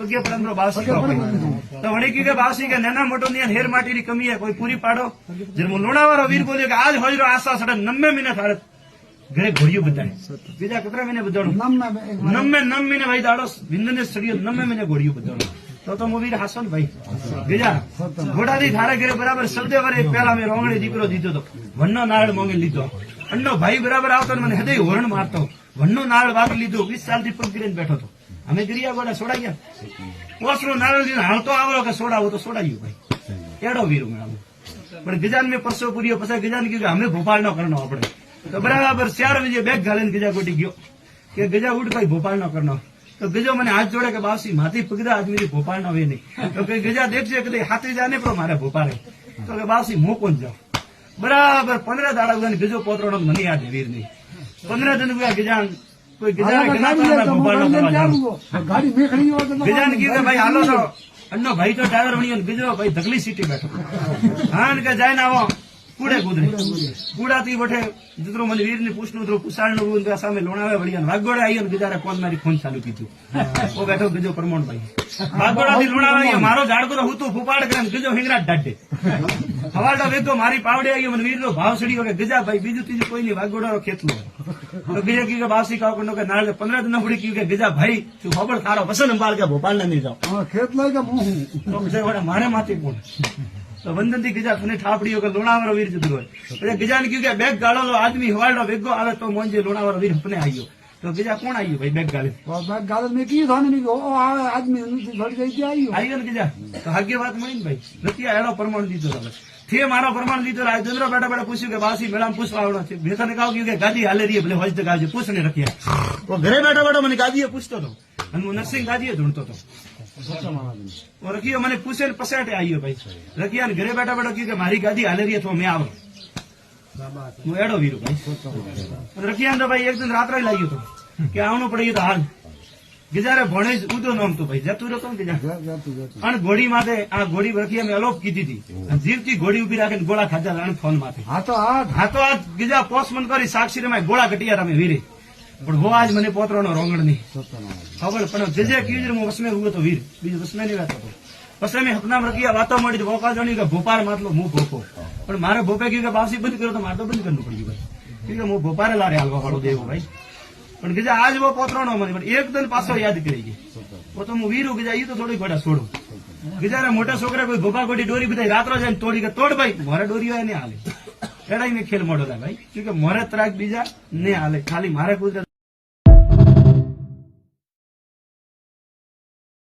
પગે પડે બાવસી તો વળી કહ્યું કે બાવસી કે નાના મોટો ની હેર માટીની કમી હે કોઈ પૂરી પાડો જે લુણાવાળો વીર બોલ્યો કે આજ હોજરો આશા સડે 90 મહિને થાળે ઘરે ઘોડિયું બધાને બીજા કેટલા મહિને બધાડું 9 મહિને ભાઈ દાડો વિંદને સડ્યો 9 મહિને ઘોડિયું બધાડું તો હું વીર હાસો ને ભાઈ બીજા ઘોડાથી થારે ઘરે બરાબર શબ્દે વરે પેલા મેં રોંગણી દીકરો દીધો તો વનનો નારળ મોંઘી લીધો અન્નો ભાઈ બરાબર આવતો મને હૃદય હોરણ મારતો વનનો નારળ વાગી લીધો 20 સાલથી પગ કરીને બેઠો હતો અમે ગિરિયા ગોડા છોડાયા ઓસરો નારળ દીધો હાલતો આવડો કે છોડાવો તો છોડાયું ભાઈ એડો વીર મેળાવો પણ ગજાન મેં પરસો પૂર્યો પછી ગજાન કીધું અમે ભોપાલ નો કરનો આપણે તો બરાબર 4 વાગે બેગ ઘાલીને ગજા ગોટી ગયો કે ગજા ઉઠ ભાઈ ભોપાલ નો કરનો તો ગજો મને હાથ જોડે કે બાવસી માથી પગડા આજ મેરી ભોપાલ નો વે નહીં તો કે ગજા દેખશે કે હાથી જાને પણ મારે ભોપાલે તો કે બાવસી મો કોણ જાઓ બરાબર 15 દાડા ઉગા ગજો પોતરો નો મને યાદ વીર નહીં 15 દિન ઉગા ગજાન કોઈ ગજાન ભોપાલ નો ગાડી મેખડી ગજાન કીધું ભાઈ હાલો તો અન્નો ભાઈ તો ડ્રાઈવર બન્યો ગજો ભાઈ ધકલી સીટી બેઠો હા કે જાય ને આવો કુડે કુદરે કુડાથી વઠે જીતરો મને વીર ની પૂછનું તો પુસાણ નું સામે લોણાવે વળિયા વાગોડે આવીને બિચારા કોણ મારી ફોન ચાલુ કીધું ઓ બેઠો ગજો પ્રમોણ ભાઈ વાગોડાથી લોણાવે મારો ઝાડકો હું તો ફૂપાડ કરે ગજો હિંગરાટ ડાડે હવાડો વેગો મારી પાવડે આવી મને વીર નો ભાવ સડ્યો કે ગજા ભાઈ બીજું ત્રીજું કોઈ નહીં વાગોડો ખેતલો તો બીજા કીધું કે બાવસી કાકો કે નાળ 15 દિન પડી કીધું કે ગજા ભાઈ તું ખબર તારો પસંદ અંબાળ કે ભોપાલ ને નહીં જાવ ખેત લઈ કે મારે માથે કોણ તો વંદન થી ગજા મને ઠાપડીઓ કે લોણાવાળો વીર જતો હોય એટલે ગજાને કહ્યું કે બેગ ગાળો આદમી હવાડો વેગો આવે તો મોંજે લોણાવાળો વીર હપને આવ્યો તો ગજા કોણ આવ્યું ભાઈ બેગ ગાળી બેગ ગાળો મેં કીધું થાને નહીં ઓ આદમી નથી ઘડી જઈ આવ્યો ને ગજા તો ભાગ્ય વાત મળી ને ભાઈ નથી એનો પ્રમાણ દીધો હવે તે મારો પ્રમાણ દીધો રાજેન્દ્ર બેટા બેટા પૂછ્યું કે બાસી મેળામાં પૂછવા આવડો છે ભેસાને કહ્યું કે ગાદી હાલે રહી ભલે હોજ ગાવજે પૂછને રખ્યા તો ઘરે બેઠા બેઠા મને ગાદીએ પૂછતો હતો અને હું નરસિંહ ગાદીએ ઢૂંઢતો હતો રખિયો મને પૂછે પસાટે આવ્યો ભાઈ રખિયા ને ઘરે બેઠા બેઠા કહ્યું કે મારી ગાદી હાલે રહી તો મેં આવો હું એડો વીરો ભાઈ રખિયા તો ભાઈ એક દિન રાત્રે લાગ્યો હતો કે આવવાનું પડ્યું તો હાલ ગજારે ભણે જ ઉદો નમતું ભાઈ જતું રહેતો ને ગજા અને ઘોડી માટે આ ઘોડી રખિયા મેં અલોપ કીધી હતી જીવતી ઘોડી ઉભી રાખીને ગોળા ખાધા અને ફોન માંથી હાથો હાથ ગજા પોસ્ટમન કરી સાક્ષી રમાય ગોળા કટિયા રમે વીરે પણ હો આજ મને પોતરો નો રોંગણ નહીં ખબર પણ જજે કીધું હું વસમે ઉગો તો વીર બીજું વસમે નહીં વાત હતો પછી મેં હપનામ રખિયા વાતો મળી વોકા જાણી કે ભોપાલ માટલો હું ભોપો પણ મારે ભોપે કહ્યું કે બાસી બંધ કર્યો તો મારે તો બંધ કરવું પડ્યું ભાઈ કે હું ભોપારે લારે હાલવા વાળો દેવો ભાઈ પણ ગજા આજ વો પોતરો નો મને પણ એક દિન પાછો યાદ કરી ગઈ તો હું વીરું ગજા એ તો થોડી ઘોડા છોડું ગજારે મોટા છોકરા કોઈ ભોપા ગોડી દોરી બધા રાત્રો જાય તોડી કે તોડ ભાઈ મારે દોરી હોય ને હાલે એડાઈ મેં ખેલ મોડો થાય ભાઈ કે મોરે ત્રાક બીજા ને હાલે ખાલી મારે કુદરત